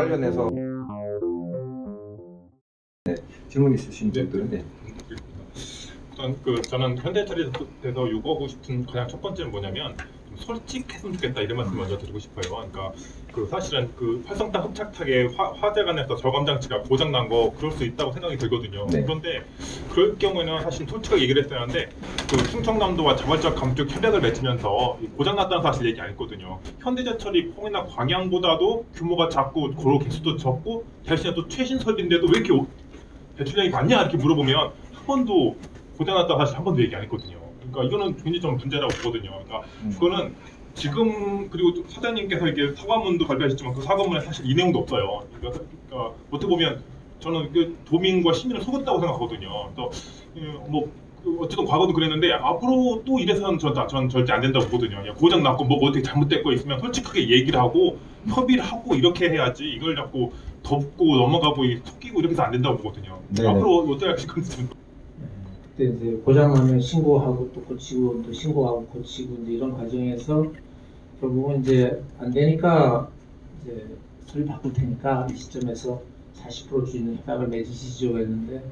관련해서 네, 질문 있으신 분들은 네. 우선 저는 현대차에 대해서 요구하고 싶은 가장 첫 번째는 뭐냐면 좀 솔직했으면 좋겠다 이런 말씀 먼저 드리고 싶어요. 그러니까 사실은 활성탄 흡착탁에 화재가 나서 저감 장치가 고장 난 거 그럴 수 있다고 생각이 들거든요. 네. 그런데 그럴 경우에는 사실 솔직하게 얘기를 했어야 하는데 충청남도와 자발적 감축 협약을 맺으면서 고장 났다는 사실 얘기 안 했거든요. 현대제철이 홍해나 광양보다도 규모가 작고 고로 개수도 적고 대신에 또 최신 설비인데도 왜 이렇게 배출량이 많냐 이렇게 물어보면 한 번도 고장났다 사실 한 번도 얘기 안 했거든요. 그러니까 이거는 굉장히 좀 문제라고 보거든요. 그러니까 그거는 지금 그리고 사장님께서 이렇게 사과문도 발표하셨지만 그 사과문에 사실 이 내용도 없어요. 그러니까 어떻게 보면 저는 도민과 시민을 속였다고 생각하거든요. 그래서 뭐 어쨌든 과거도 그랬는데 앞으로 또 이래서는 전 절대 안 된다고 보거든요. 고장 났고 뭐 어떻게 잘못된 거 있으면 솔직하게 얘기를 하고 협의를 하고 이렇게 해야지 이걸 자꾸 덮고 넘어가고 속이고 이렇게 해서 안 된다고 보거든요. 앞으로 어떻게 하실 건지. 그때 이제 고장나면 신고하고 또 고치고 또 신고하고 고치고 이제 이런 과정에서 결국은 이제 안 되니까 이제 소리 바꿀 테니까 이 시점에서 40% 주의는 협약을 맺으시죠 했는데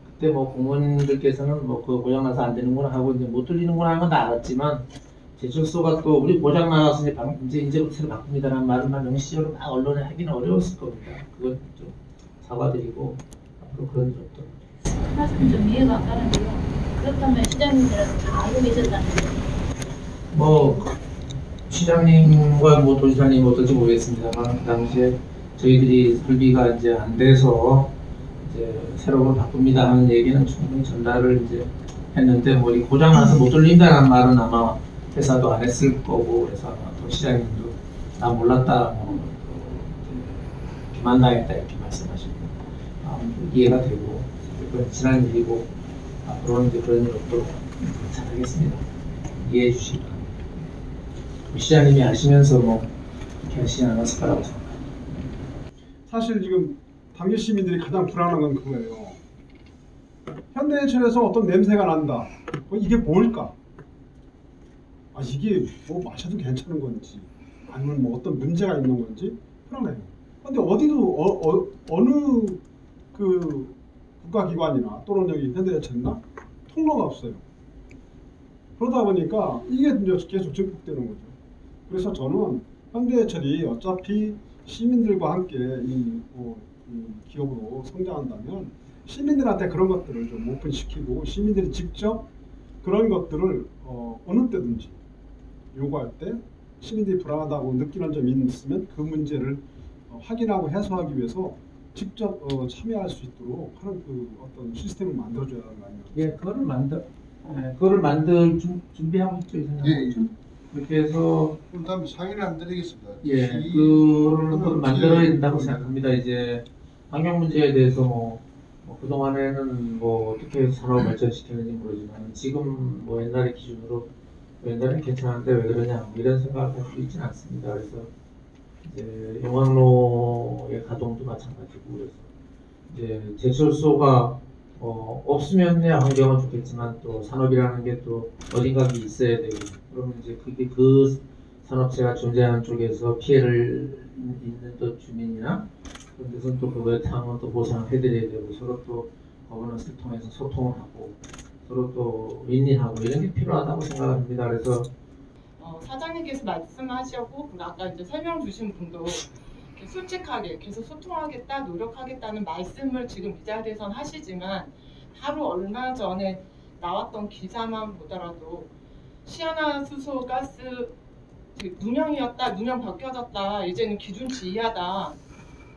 그때 뭐 공무원들께서는 뭐 그 고장나서 안 되는구나 하고 이제 못 들리는구나 하는 건 다 알았지만 제철소가 또 우리 고장나서 이제부터 새로 바꿉니다라는 말을만 명시적으로 막 언론에 하기는 어려웠을 겁니다. 그건 좀 사과드리고 앞으로 그런 적도 말씀 좀 이해가 안 가는데요. 그렇다면 시장님들은 다 알고 계셨다는 거예요? 뭐 시장님과 뭐 도지사님 어떨지 모르겠습니다만 그 당시에 저희들이 설비가 이제 안 돼서 이제 새로 걸 바꿉니다 하는 얘기는 충분히 전달을 이제 했는데 뭐 이 고장 나서 못 돌린다는 말은 아마 회사도 안 했을 거고 그래서 아마 또 시장님도 나 몰랐다 뭐 기만당했다 이렇게 말씀하시고 이해가 되고 그건 지난 일이고 앞으로는 이제 그런 일 없도록 잘하겠습니다. 이해해 주시기 바랍니다. 시장님이 아시면서 뭐 이렇게 하시지 않았을 거라고 생각합니다. 사실 지금 당시 시민들이 가장 불안한 건 그거예요. 현대제철에서 어떤 냄새가 난다. 이게 뭘까? 이게 뭐 마셔도 괜찮은 건지 아니면 뭐 어떤 문제가 있는 건지 불안해요. 근데 어디도 어느 국가기관이나 또는 여기 현대제철이나 통로가 없어요. 그러다 보니까 이게 이제 계속 증폭되는 거죠. 그래서 저는 현대제철이 어차피 시민들과 함께 이 기업으로 성장한다면 시민들한테 그런 것들을 좀 오픈시키고 시민들이 직접 그런 것들을 어느 때든지 요구할 때 시민들이 불안하다고 느끼는 점이 있으면 그 문제를 확인하고 해소하기 위해서 직접 참여할 수 있도록 하는 어떤 시스템을 만들어줘야 하는 거 아니에요? 예, 그거를 만들 준비하고 있죠, 이사님. 그렇게 해서 그다음 상의를 안 드리겠습니다. 예, 그걸 만들어야 된다고 생각합니다. 이제 환경 문제에 대해서 뭐 그동안에는 뭐 어떻게 산업을 발전시키는지 모르지만 지금 뭐 옛날의 기준으로 옛날엔 괜찮은데 왜 그러냐 뭐 이런 생각을 가지고 있지는 않습니다. 그래서 이제 용광로의 가동도 마찬가지고 그래서 이제 제철소가 없으면 환경은 좋겠지만 또 산업이라는 게 또 어딘가 있어야 되고 그러면 이제 그게 그 산업체가 존재하는 쪽에서 피해를 입는 또 주민이나 그런 데서는 또 그거에 타면 또 보상을 해드려야 되고 서로 또 거버넌스를 통해서 소통을 하고 서로 또 윈윈하고 이런 게 필요하다고 생각합니다. 그래서 사장님께서 말씀하셨고 아까 이제 설명 주신 분도 솔직하게 계속 소통하겠다, 노력하겠다는 말씀을 지금 이 자리에선 하시지만 하루 얼마 전에 나왔던 기사만 보더라도 시아나수소 가스 누명이었다, 누명 벗겨졌다, 이제는 기준치 이하다.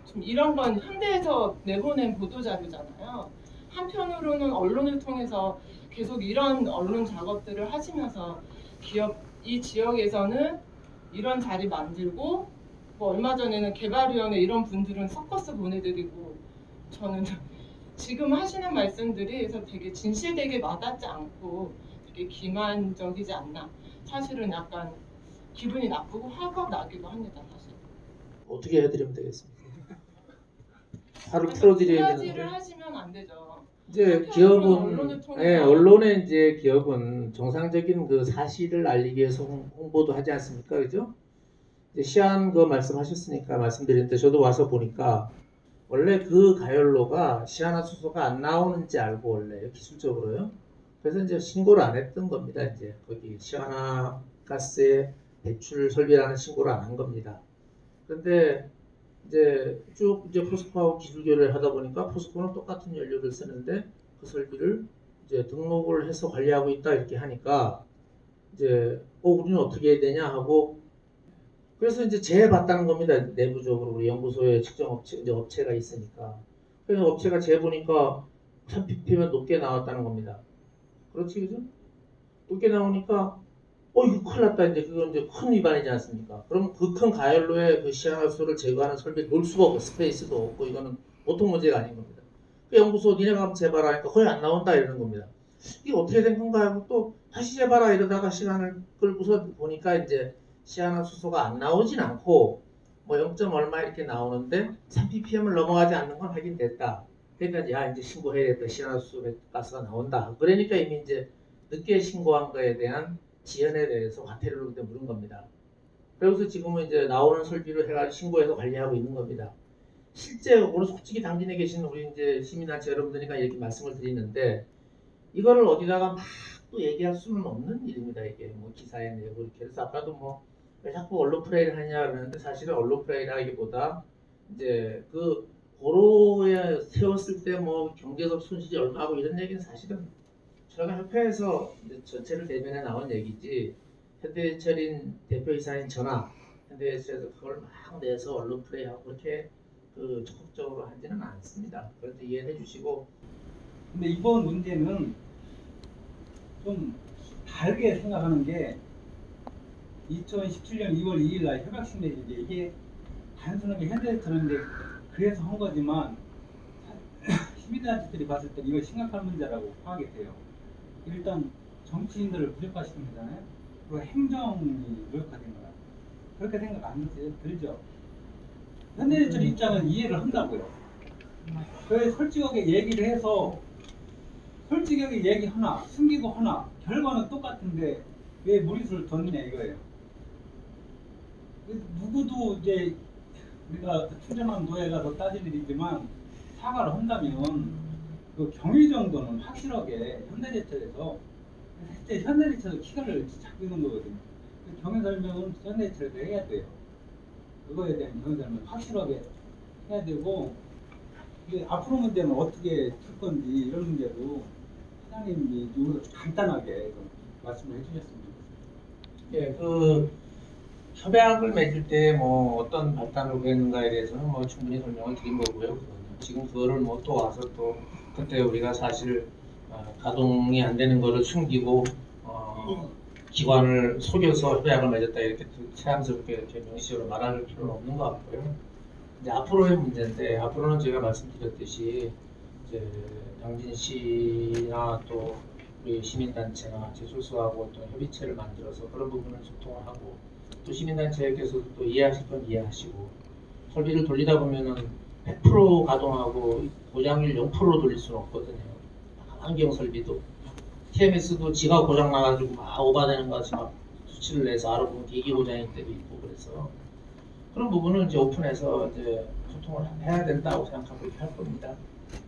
좀 이런 건 현대에서 내보낸 보도자료잖아요. 한편으로는 언론을 통해서 계속 이런 언론 작업들을 하시면서 이 지역에서는 이런 자리 만들고 뭐 얼마 전에는 개발위원회 이런 분들은 서커스 보내드리고 저는 지금 하시는 말씀들이 그래서 되게 진실되게 와닿지 않고 되게 기만적이지 않나. 사실은 약간 기분이 나쁘고 화가 나기도 합니다. 사실. 어떻게 해드리면 되겠습니까? 하루 풀어드려야 되는데. 를 하시면 안 되죠. 이제 기업은 언론에 이제 기업은 정상적인 그 사실을 알리기 위해서 홍보도 하지 않습니까, 그죠? 이제 시안 그 말씀하셨으니까 말씀드리는데 저도 와서 보니까 원래 그 가열로가 시아나수소가 안 나오는지 알고 원래 기술적으로요. 그래서 이제 신고를 안 했던 겁니다. 이제 거기 시아나가스의 배출 설비라는 신고를 안 한 겁니다. 그런데 이제 쭉 이제 포스코하고 기술 교류를 하다 보니까 포스코는 똑같은 연료를 쓰는데 그 설비를 이제 등록을 해서 관리하고 있다 이렇게 하니까 이제 우리는 어떻게 해야 되냐 하고 그래서 이제 재봤다는 겁니다. 내부적으로 우리 연구소에 측정 업체 이제 업체가 있으니까 그래서 업체가 재보니까 1000ppm 높게 나왔다는 겁니다. 그렇지 그죠? 높게 나오니까 이거 큰일 났다 이제 그건 이제 큰 위반이지 않습니까? 그럼 그 큰 가열로에 그 시아나수소를 제거하는 설비를 놓을 수가 없고 스페이스도 없고 이거는 보통 문제가 아닌 겁니다. 그 연구소 니네가 한번 재봐라 하니까 거의 안 나온다 이러는 겁니다. 이게 어떻게 된 건가 하고 또 다시 재봐라 이러다가 시간을 끌고서 보니까 이제 시아나수소가 안 나오진 않고 뭐 0. 얼마 이렇게 나오는데 3ppm을 넘어가지 않는 건 확인됐다. 그러니까 야 이제 신고해야겠다. 시아나수소 가스가 나온다. 그러니까 이미 이제 늦게 신고한 거에 대한 지연에 대해서 과태료를 그때 물은 겁니다. 그래서 지금은 이제 나오는 설비로 해가지고 신고해서 관리하고 있는 겁니다. 실제 오늘 솔직히 당진에 계신 우리 이제 시민단체 여러분들이니까 이렇게 말씀을 드리는데 이거를 어디다가 막 또 얘기할 수는 없는 일입니다. 이게 뭐 기사에 내고 이렇게 해서 아까도 뭐 왜 자꾸 언론 플레이를 하냐 그러는데 사실은 언론 플레이라기보다 이제 그 고로에 세웠을 때 뭐 경제적 손실이 얼마고 이런 얘기는 사실은 저희가 협회에서 이제 전체를 대변해 나온 얘기지 현대해철인 대표이사인 저나 현대해철에서 그걸 막 내서 언론 플레이하고 그렇게 그 적극적으로 하지는 않습니다. 그런데 이해해 주시고. 근데 이번 문제는 좀 다르게 생각하는 게 2017년 2월 2일 날 협약식 내는데 이게 단순하게 현대해철인데 그래서 한 거지만 시민단체들이 봤을 때 이거 심각한 문제라고 파악이 돼요. 일단 정치인들을 부족화시킨 거잖아요. 그리고 행정이 무력화된 거야. 그렇게 생각 안 들죠. 현대해철 입장은 이해를 한다고요. 그래 솔직하게 얘기를 해서 솔직하게 얘기하나 숨기고 하나 결과는 똑같은데 왜 무리수를 뒀느냐 이거예요. 누구도 이제 우리가 충전한 노예 가서 따질 일이지만 사과를 한다면 그 경위 정도는 확실하게 현대제철에서 실제 현대제철 키가를 잡고 있는 거거든요. 경위 설명은 현대제철에서 해야 돼요. 그거에 대한 경위 설명 확실하게 해야 되고 앞으로 문제는 어떻게 풀 건지 이런 문제도 사장님이 여기서 간단하게 좀 말씀을 해주셨으면 좋겠습니다. 예, 그 협약을 맺을 때 뭐 어떤 발단을 구했는가에 대해서는 뭐 충분히 설명을 드린 거고요. 지금 그거를 뭐 또 와서 또 그때 우리가 사실 가동이 안 되는 거를 숨기고 기관을 속여서 협약을 맺었다 이렇게 새삼스럽게 이렇게 명시적으로 말할 필요는 없는 것 같고요. 이제 앞으로의 문제인데 앞으로는 제가 말씀드렸듯이 이제 당진시나 또 우리 시민단체나 제술소하고 또 협의체를 만들어서 그런 부분을 소통을 하고 또 시민단체께서도 또 이해하실 건 이해하시고 설비를 돌리다 보면은 100% 가동하고 고장률 0%로 돌릴 수는 없거든요. 환경 설비도 TMS도 지가 고장 나가지고 막 오바되는 거 같이 막 수치를 내서 알아보면 대기 고장일 때도 있고 그래서 그런 부분은 이제 오픈해서 이제 소통을 해야 된다고 생각하고 할 겁니다.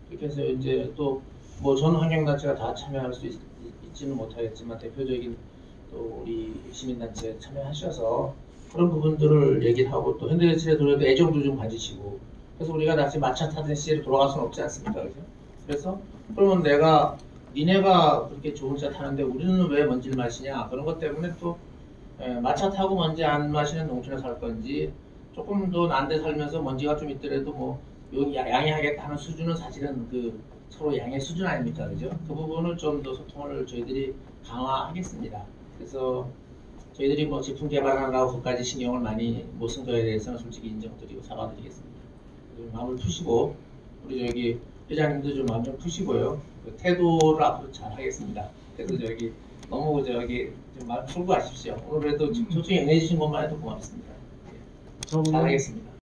그렇게 해서 이제 또 뭐 전 환경단체가 다 참여할 수 있지는 못하겠지만 대표적인 또 우리 시민단체 참여하셔서 그런 부분들을 얘기를 하고 또 현대제철에 돌려도 애정도 좀 가지시고 그래서 우리가 다시 마차 타던 시대로 돌아갈 수는 없지 않습니까? 그죠? 그래서 그러면 니네가 그렇게 좋은 차 타는데 우리는 왜 먼지를 마시냐 그런 것 때문에 또 마차 타고 먼지 안 마시는 농촌에 살 건지 조금 더 난 데 살면서 먼지가 좀 있더라도 뭐 양해하겠다는 수준은 사실은 그 서로 양해 수준 아닙니까? 그죠? 그 부분을 좀 더 소통을 저희들이 강화하겠습니다. 그래서 저희들이 뭐 제품 개발하느라고 그까지 신경을 많이 못 쓴 거에 대해서는 솔직히 인정드리고 사과드리겠습니다. 마음을 푸시고 우리 저기 회장님도 좀 마음 좀 푸시고요. 그 태도를 앞으로 잘 하겠습니다. 그래서 저기 너무 저기 좀 마음 풀고 가십시오. 오늘 그래도 초청에 응해주신 것만 해도 고맙습니다. 잘 하겠습니다.